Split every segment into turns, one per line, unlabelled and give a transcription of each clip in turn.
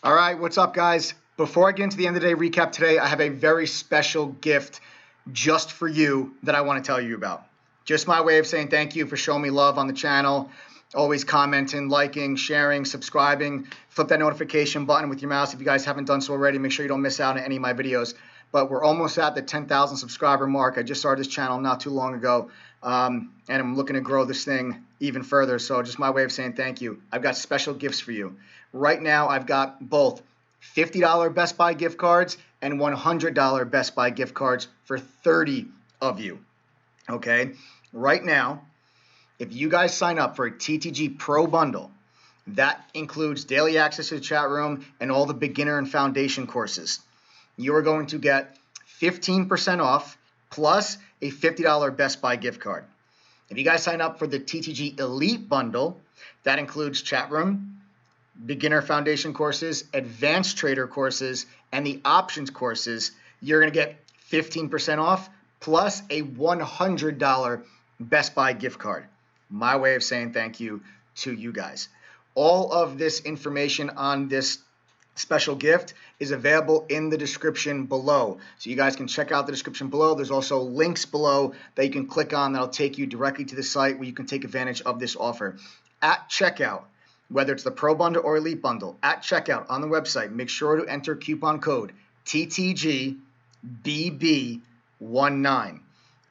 All right, what's up, guys? Before I get into the end of the day recap today, I have a very special gift just for you that I want to tell you about. Just my way of saying thank you for showing me love on the channel, always commenting, liking, sharing, subscribing. Flip that notification button with your mouse if you guys haven't done so already. Make sure you don't miss out on any of my videos. But we're almost at the 10,000 subscriber mark. I just started this channel not too long ago, and I'm looking to grow this thing even further. So just my way of saying thank you. I've got special gifts for you. Right now, I've got both $50 Best Buy gift cards and $100 Best Buy gift cards for 30 of you. Okay? Right now, if you guys sign up for a TTG Pro bundle, that includes daily access to the chat room and all the beginner and foundation courses. You are going to get 15% off plus a $50 Best Buy gift card. If you guys sign up for the TTG Elite bundle, that includes chat room, beginner foundation courses, advanced trader courses, and the options courses, you're going to get 15% off plus a $100 Best Buy gift card. My way of saying thank you to you guys. All of this information on this special gift is available in the description below. So you guys can check out the description below. There's also links below that you can click on that'll take you directly to the site where you can take advantage of this offer. At checkout, whether it's the Pro Bundle or Elite Bundle, at checkout on the website, make sure to enter coupon code TTGBB19.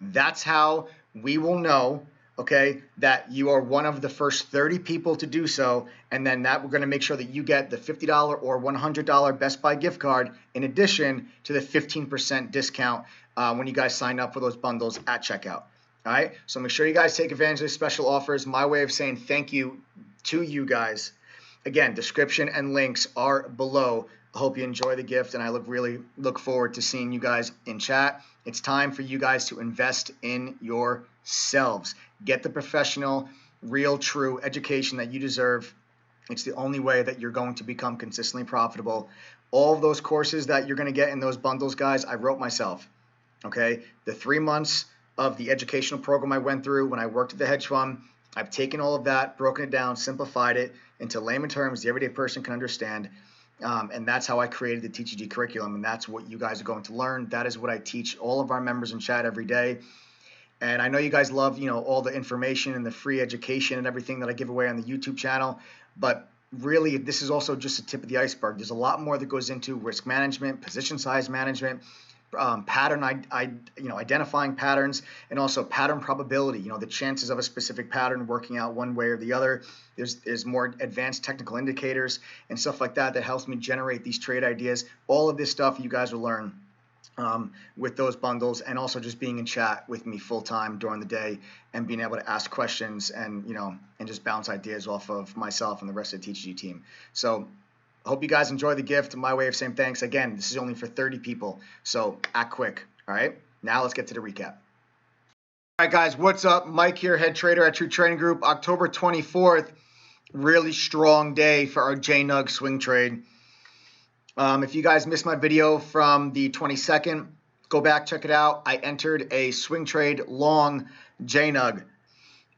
That's how we will know, okay, that you are one of the first 30 people to do so, and then that we're going to make sure that you get the $50 or $100 Best Buy gift card in addition to the 15% discount when you guys sign up for those bundles at checkout. All right, so make sure you guys take advantage of these special offers. My way of saying thank you to you guys. Again, description and links are below. I hope you enjoy the gift, and I really look forward to seeing you guys in chat. It's time for you guys to invest in yourselves. Get the professional, real, true education that you deserve. It's the only way that you're going to become consistently profitable. All of those courses that you're going to get in those bundles, guys, I wrote myself. Okay, the 3 months of the educational program I went through when I worked at the hedge fund, I've taken all of that, broken it down, simplified it into layman terms the everyday person can understand. And that's how I created the TTG curriculum, and that's what you guys are going to learn. That is what I teach all of our members in chat every day. And I know you guys love, all the information and the free education and everything that I give away on the YouTube channel, but really this is also just a tip of the iceberg. There's a lot more that goes into risk management, position size management, pattern, identifying patterns, and also pattern probability. The chances of a specific pattern working out one way or the other. There's more advanced technical indicators and stuff like that that helps me generate these trade ideas. All of this stuff you guys will learn with those bundles, and also just being in chat with me full time during the day and being able to ask questions and and just bounce ideas off of myself and the rest of the TTG team. So I hope you guys enjoy the gift. My way of saying thanks. Again, this is only for 30 people, so act quick. All right, now let's get to the recap. All right, guys, what's up? Mike here, head trader at True Trading Group. October 24th, really strong day for our JNUG swing trade. If you guys missed my video from the 22nd, go back, check it out. I entered a swing trade long JNUG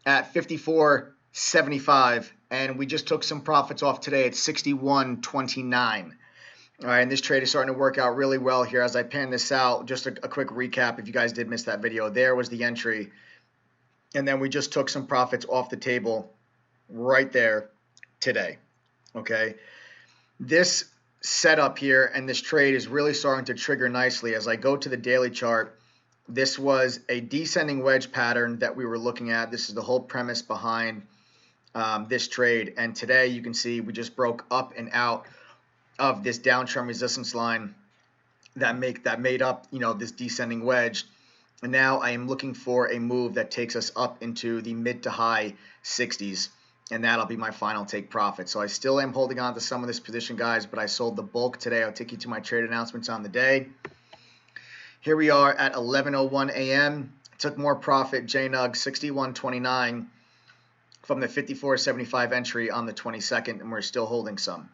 at 54.75, and we just took some profits off today at 61.29. All right, and this trade is starting to work out really well here as I pan this out. Just a quick recap if you guys did miss that video. There was the entry, and then we just took some profits off the table right there today. Okay, this setup here and this trade is really starting to trigger nicely. As I go to the daily chart, this was a descending wedge pattern that we were looking at. This is the whole premise behind this trade, and today you can see we just broke up and out of this downtrend resistance line that made up this descending wedge, and now I am looking for a move that takes us up into the mid to high 60s, and that'll be my final take profit. So I still am holding on to some of this position, guys, but I sold the bulk today. I'll take you to my trade announcements on the day. Here we are at 11:01 a.m. Took more profit, JNUG 61.29 from the 54.75 entry on the 22nd, and we're still holding some.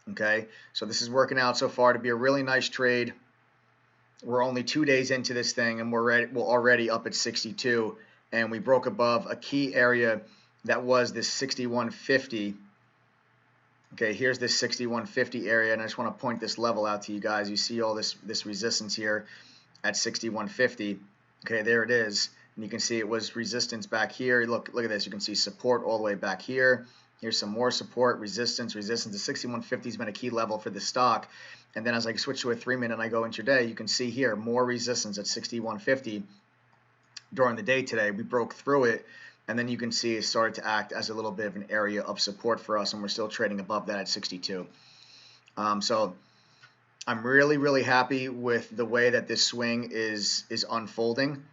Okay, so this is working out so far to be a really nice trade. We're only 2 days into this thing, and we're already up at 62, and we broke above a key area that was this 61.50 Okay, here's this 6150 area, and I just want to point this level out to you guys. You see all this resistance here at 6150. Okay, there it is. And you can see it was resistance back here. Look at this. You can see support all the way back here. Here's some more support, resistance. The 6150 has been a key level for the stock. And then as I switch to a 3-minute and I go intraday, you can see here more resistance at 6150 during the day today. We broke through it, and then you can see it started to act as a little bit of an area of support for us, and we're still trading above that at 62. So I'm really, really happy with the way that this swing is unfolding.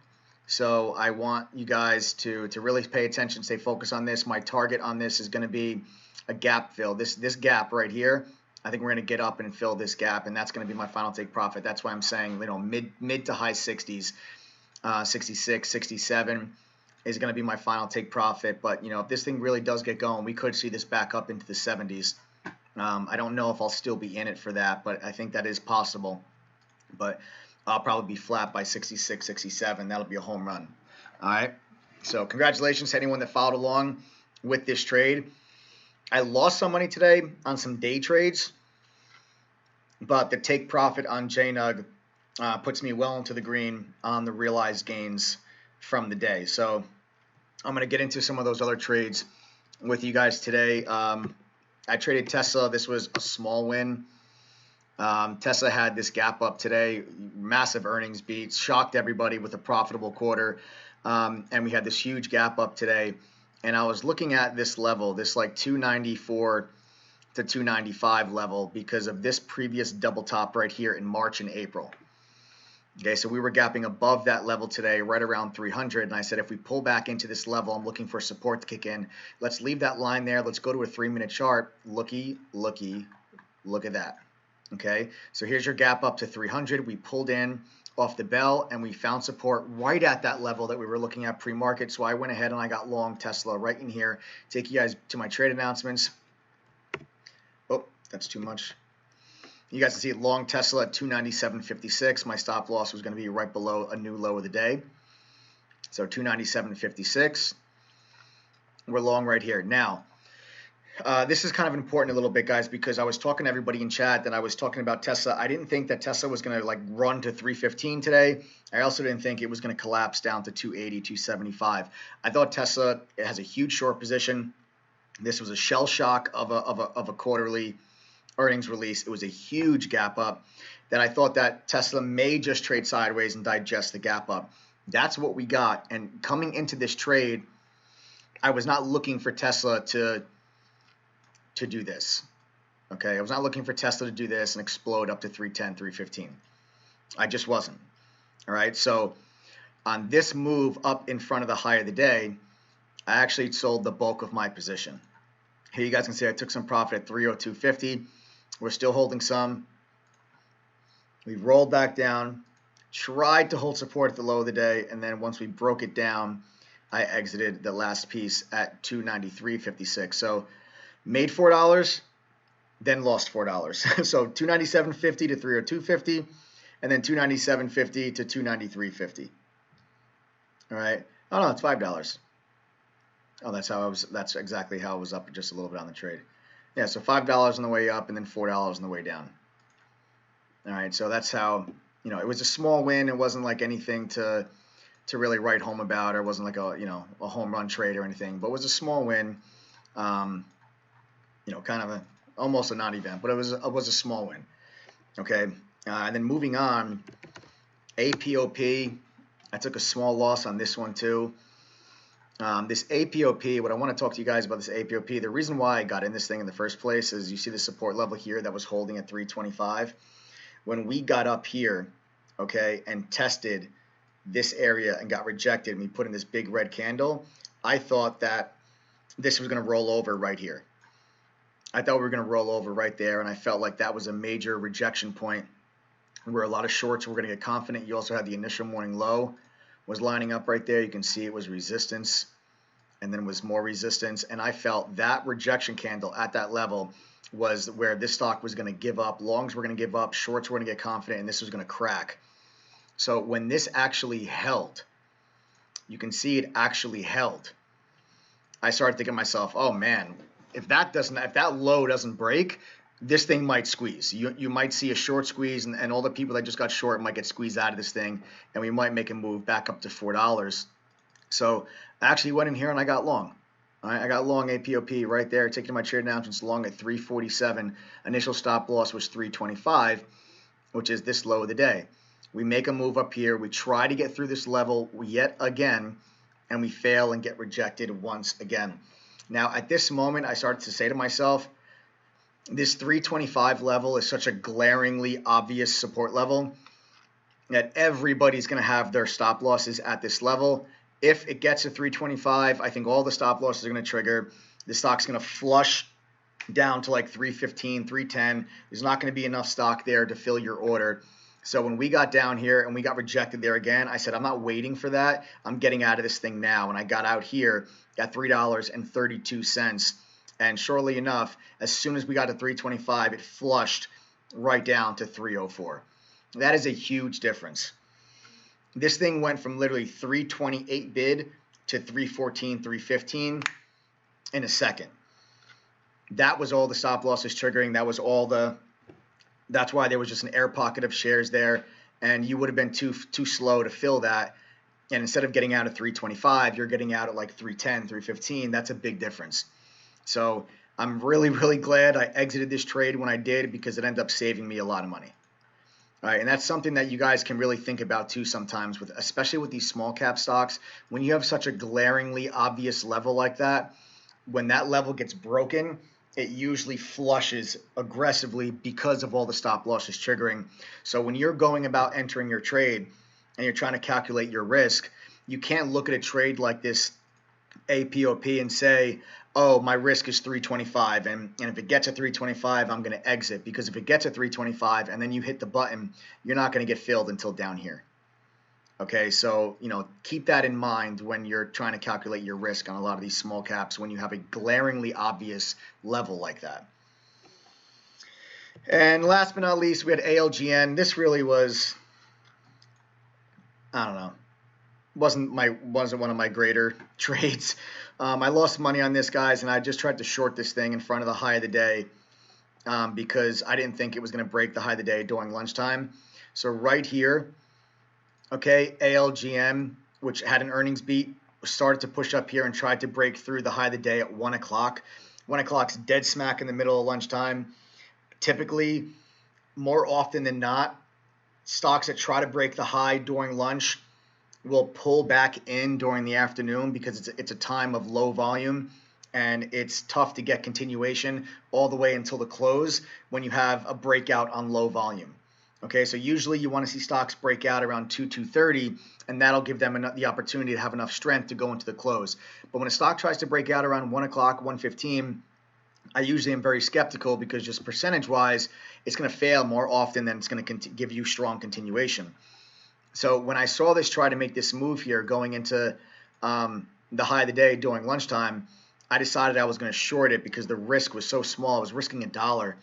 So I want you guys to really pay attention, stay focused on this. My target on this is going to be a gap fill. This gap right here, I think we're going to get up and fill this gap, and that's going to be my final take profit. That's why I'm saying, mid to high 60s, 66, 67 is going to be my final take profit. But if this thing really does get going, we could see this back up into the 70s. I don't know if I'll still be in it for that, but I think that is possible. But I'll probably be flat by 66, 67. That'll be a home run. All right. So congratulations to anyone that followed along with this trade. I lost some money today on some day trades, but the take profit on JNUG puts me well into the green on the realized gains from the day. So I'm going to get into some of those other trades with you guys today. I traded Tesla. This was a small win. Tesla had this gap up today, massive earnings beats, shocked everybody with a profitable quarter. And we had this huge gap up today. And I was looking at this level, this like 294 to 295 level, because of this previous double top right here in March and April. Okay, so we were gapping above that level today, right around 300. And I said, if we pull back into this level, I'm looking for support to kick in. Let's leave that line there. Let's go to a 3-minute chart. Look at that. Okay, so here's your gap up to 300. We pulled in off the bell, and we found support right at that level that we were looking at pre-market. So I went ahead and I got long Tesla right in here. Take you guys to my trade announcements. Oh, that's too much. You guys can see long Tesla at 297.56. My stop loss was going to be right below a new low of the day. So 297.56. We're long right here. Now, this is kind of important a little bit, guys, because I was talking to everybody in chat that I was talking about Tesla. I didn't think that Tesla was going to run to 315 today. I also didn't think it was going to collapse down to 280, 275. I thought Tesla has a huge short position. This was a shell shock of a quarterly earnings release. It was a huge gap up that I thought that Tesla may just trade sideways and digest the gap up. That's what we got. And coming into this trade, I was not looking for Tesla to do this. Okay, I was not looking for Tesla to do this and explode up to 310, 315. I just wasn't. All right, so on this move up in front of the high of the day, I actually sold the bulk of my position. Here you guys can see I took some profit at 302.50. We're still holding some. We rolled back down, tried to hold support at the low of the day, and then once we broke it down, I exited the last piece at 293.56. So made $4, then lost $4. So 297.50 to 302.50, and then 297.50 to 293.50. All right. Oh no, it's $5. Oh, that's exactly how it was up just a little bit on the trade. Yeah, so $5 on the way up and then $4 on the way down. All right, so that's how, it was a small win. It wasn't like anything to really write home about, or it wasn't like a home run trade or anything, but it was a small win. Kind of almost a non-event, but it was a small win. Okay, and then moving on, APOP, I took a small loss on this one too. This APOP, what I want to talk to you guys about this APOP, the reason why I got in this thing in the first place is you see the support level here that was holding at 325. When we got up here, okay, and tested this area and got rejected and we put in this big red candle, I thought that this was going to roll over right here. I thought we were going to roll over right there, and I felt like that was a major rejection point where a lot of shorts were going to get confident. You also had the initial morning low was lining up right there. You can see it was resistance and then was more resistance. And I felt that rejection candle at that level was where this stock was going to give up. Longs were going to give up. Shorts were going to get confident, and this was going to crack. So when this actually held, you can see it actually held. I started thinking to myself, oh man, if that low doesn't break, this thing might squeeze. You might see a short squeeze, and all the people that just got short might get squeezed out of this thing, and we might make a move back up to $4. So I actually went in here and I got long. All right, I got long APOP right there, taking my trade announcements long at 347. Initial stop loss was 325, which is this low of the day. We make a move up here. We try to get through this level yet again, and we fail and get rejected once again. Now, at this moment, I started to say to myself, this 325 level is such a glaringly obvious support level that everybody's going to have their stop losses at this level. If it gets to 325, I think all the stop losses are going to trigger. The stock's going to flush down to like 315, 310. There's not going to be enough stock there to fill your order. So when we got down here and we got rejected there again, I said, I'm not waiting for that. I'm getting out of this thing now. And I got out here at $3.32. And surely enough, as soon as we got to 325, it flushed right down to 304. That is a huge difference. This thing went from literally 328 bid to 314, 315 in a second. That was all the stop losses triggering. That's why there was just an air pocket of shares there, and you would have been too slow to fill that. And instead of getting out at 325, you're getting out at like 310, 315. That's a big difference. So I'm really, really glad I exited this trade when I did, because it ended up saving me a lot of money. All right, and that's something that you guys can really think about too sometimes, especially with these small cap stocks. When you have such a glaringly obvious level like that, when that level gets broken, it usually flushes aggressively because of all the stop losses triggering. So when you're going about entering your trade and you're trying to calculate your risk, you can't look at a trade like this APOP and say, oh, my risk is 325, and if it gets at 325, I'm going to exit, because if it gets at 325 and then you hit the button, you're not going to get filled until down here. Okay, so keep that in mind when you're trying to calculate your risk on a lot of these small caps when you have a glaringly obvious level like that. And last but not least, we had ALGN. This really was, I don't know, wasn't one of my greater trades. I lost money on this, guys, and I just tried to short this thing in front of the high of the day because I didn't think it was going to break the high of the day during lunchtime. So right here, okay, ALGN, which had an earnings beat, started to push up here and tried to break through the high of the day at 1 o'clock. 1 o'clock's dead smack in the middle of lunchtime. Typically, more often than not, stocks that try to break the high during lunch will pull back in during the afternoon, because it's a time of low volume, and it's tough to get continuation all the way until the close when you have a breakout on low volume. Okay, so usually you want to see stocks break out around 2:30, and that'll give them the opportunity to have enough strength to go into the close. But when a stock tries to break out around 1 o'clock, 1:15, I usually am very skeptical, because just percentage-wise, it's going to fail more often than it's going to give you strong continuation. So when I saw this try to make this move here going into the high of the day during lunchtime, I decided I was going to short it because the risk was so small. I was risking $1.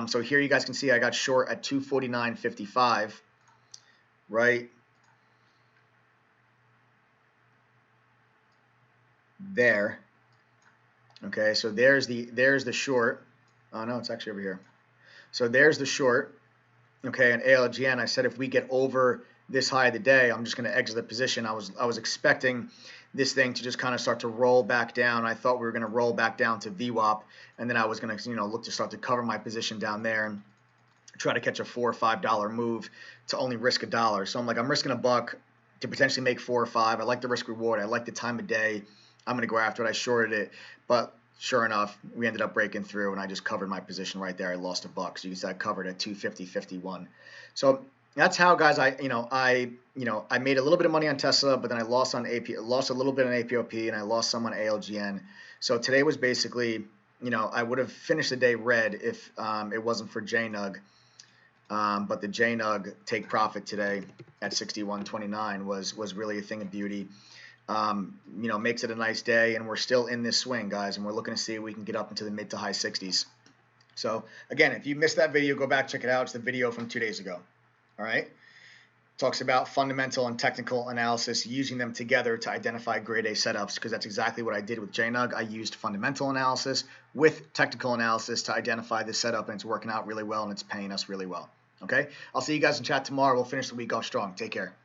So here you guys can see I got short at 249.55, right there. Okay, so there's the short. Oh no, it's actually over here. So there's the short. Okay, and ALGN, I said if we get over this high of the day, I'm just going to exit the position. I was expecting this thing to just kind of start to roll back down. I thought we were going to roll back down to VWAP, and then I was going to look to start to cover my position down there and try to catch a $4 or $5 move to only risk $1. So I'm like, I'm risking $1 to potentially make 4 or 5. I like the risk reward. I like the time of day. I'm going to go after it. I shorted it, but sure enough, we ended up breaking through, and I just covered my position right there. I lost $1. So you can see I covered at 250.51. So that's how, guys, I made a little bit of money on Tesla, but then I lost a little bit on APOP, and I lost some on ALGN. So today was basically, I would have finished the day red if it wasn't for JNUG. But the JNUG take profit today at 61.29 was really a thing of beauty. Makes it a nice day, and we're still in this swing, guys, and we're looking to see if we can get up into the mid to high 60s. So again, if you missed that video, go back, check it out. It's the video from 2 days ago. All right. talks about fundamental and technical analysis, using them together to identify grade A setups, because that's exactly what I did with JNUG. I used fundamental analysis with technical analysis to identify the setup, and it's working out really well, and it's paying us really well. Okay, I'll see you guys in chat tomorrow. We'll finish the week off strong. Take care.